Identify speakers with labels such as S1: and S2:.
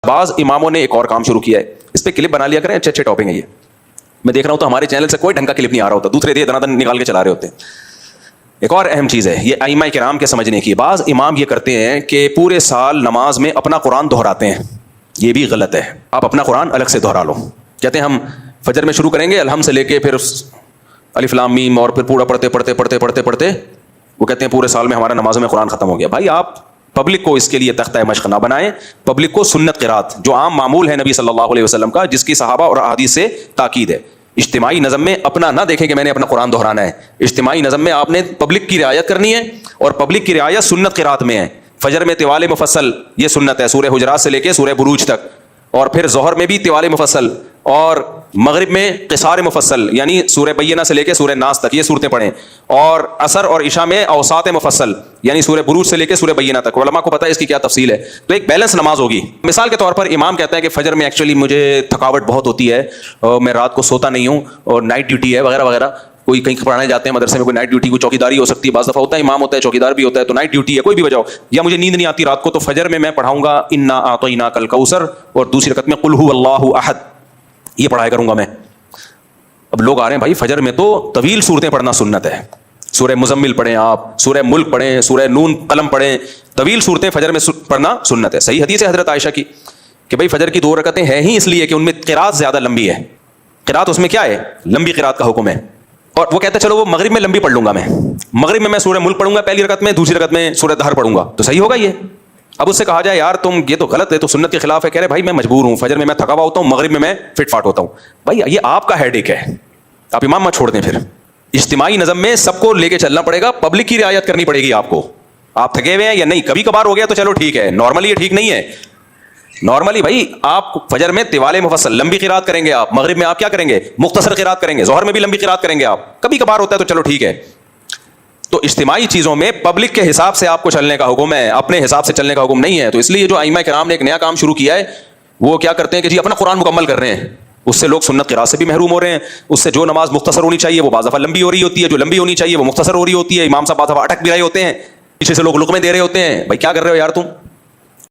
S1: بعض اماموں نے ایک اور کام شروع کیا ہے, اس پہ کلپ بنا لیا کریں, اچھے اچھے ٹاپک ہیں یہ. میں دیکھ رہا ہوں تو ہمارے چینل سے کوئی ڈھنگ کا کلپ نہیں آ رہا ہوتا, دوسرے دے دن نکال کے چلا رہے ہوتے ہیں. ایک اور اہم چیز ہے یہ ائمہ کرام کے سمجھنے کی. بعض امام یہ کرتے ہیں کہ پورے سال نماز میں اپنا قرآن دہراتے ہیں, یہ بھی غلط ہے. آپ اپنا قرآن الگ سے دہرا لو. کہتے ہیں ہم فجر میں شروع کریں گے الحمد سے لے کے پھر الف لام میم اور پھر پورا پڑھتے وہ کہتے ہیں پورے سال میں ہمارا نمازوں میں قرآن ختم ہو گیا. بھائی آپ پبلک کو اس کے لیے تختہ مشق نہ بنائیں. پبلک کو سنت قرات جو عام معمول ہے نبی صلی اللہ علیہ وسلم کا, جس کی صحابہ اور احادیث سے تاکید ہے. اجتماعی نظم میں اپنا نہ دیکھیں کہ میں نے اپنا قرآن دہرانا ہے. اجتماعی نظم میں آپ نے پبلک کی رعایت کرنی ہے, اور پبلک کی رعایت سنت قرات میں ہے. فجر میں طوال مفصل یہ سنت ہے, سورہ حجرات سے لے کے سورہ بروج تک, اور پھر ظہر میں بھی طوال مفصل, اور مغرب میں قصار مفصل یعنی سورہ بینہ سے لے کے سورہ ناس تک یہ صورتیں پڑھیں, اور عصر اور عشاء میں اوساط مفصل یعنی سورہ بروج سے لے کے سورہ بینہ تک. علماء کو پتہ ہے اس کی کیا تفصیل ہے. تو ایک بیلنس نماز ہوگی. مثال کے طور پر امام کہتا ہے کہ فجر میں ایکچولی مجھے تھکاوٹ بہت ہوتی ہے اور میں رات کو سوتا نہیں ہوں اور نائٹ ڈیوٹی ہے وغیرہ وغیرہ. کوئی کہیں پڑھانے جاتے ہیں مدرسے میں, کوئی نائٹ ڈیوٹی, کوئی چوکیداری ہو سکتی ہے, بعض دفعہ ہوتا ہے امام ہوتا ہے چوکیدار بھی ہوتا ہے تو نائٹ ڈیوٹی ہے, کوئی بھی وجہ ہو, یا مجھے نیند نہیں آتی رات کو, تو فجر میں پڑھاؤں گا انا اعطیناک الکوثر, اور دوسری رکعت میں قل ھو اللہ احد, یہ پڑھایا کروں گا میں. اب لوگ آ رہے ہیں بھائی فجر میں تو طویل صورتیں پڑھنا سنت ہے. سورہ مزمل پڑھیں, آپ سورہ ملک پڑھیں, سورہ نون قلم پڑھیں, طویل صورتیں فجر میں پڑھنا سنت ہے. صحیح حدیث ہے حضرت عائشہ کی کہ بھائی فجر کی 2 رکعتیں ہیں ہی اس لیے کہ ان میں قرات زیادہ لمبی ہے. قرات اس میں کیا ہے, لمبی قرات کا حکم ہے. اور وہ کہتا ہے چلو وہ مغرب میں لمبی پڑھ لوں گا, مغرب میں سورہ ملک پڑھوں گا پہلی رکعت میں, دوسری رکعت میں سورہ دہر پڑھوں گا, تو صحیح ہوگا یہ. اب اس سے کہا جائے یار تم یہ تو غلط ہے, تو سنت کے خلاف ہے. کہہ رہے بھائی میں مجبور ہوں, فجر میں تھکا ہوا ہوتا ہوں, مغرب میں فٹ فاٹ ہوتا ہوں. بھائی یہ آپ کا ہیڈ ایک ہے, آپ امام مت چھوڑ دیں. پھر اجتماعی نظم میں سب کو لے کے چلنا پڑے گا, پبلک کی رعایت کرنی پڑے گی آپ کو. آپ تھکے ہوئے ہیں یا نہیں, کبھی کبھار ہو گیا تو چلو ٹھیک ہے, نارملی یہ ٹھیک نہیں ہے. نارملی بھائی آپ فجر میں طوال مفصل لمبی قرات کریں گے, آپ مغرب میں آپ کیا کریں گے, مختصر قرات کریں گے, ظہر میں بھی لمبی قرات کریں گے آپ. کبھی کبھار ہوتا ہے تو چلو ٹھیک ہے. تو اجتماعی چیزوں میں پبلک کے حساب سے آپ کو چلنے کا حکم ہے, اپنے حساب سے چلنے کا حکم نہیں ہے. تو اس لیے جو ائمہ کرام نے ایک نیا کام شروع کیا ہے وہ کیا کرتے ہیں کہ جی اپنا قرآن مکمل کر رہے ہیں. اس سے لوگ سنت قرات سے بھی محروم ہو رہے ہیں. اس سے جو نماز مختصر ہونی چاہیے وہ بعض دفعہ لمبی ہو رہی ہوتی ہے, جو لمبی ہونی چاہیے وہ مختصر ہو رہی ہوتی ہے. امام صاحب بعض دفعہ اٹک بھی رہے ہوتے ہیں, پیچھے سے لوگ لقمے دے رہے ہوتے ہیں. بھائی کیا کر رہے ہو یار تم,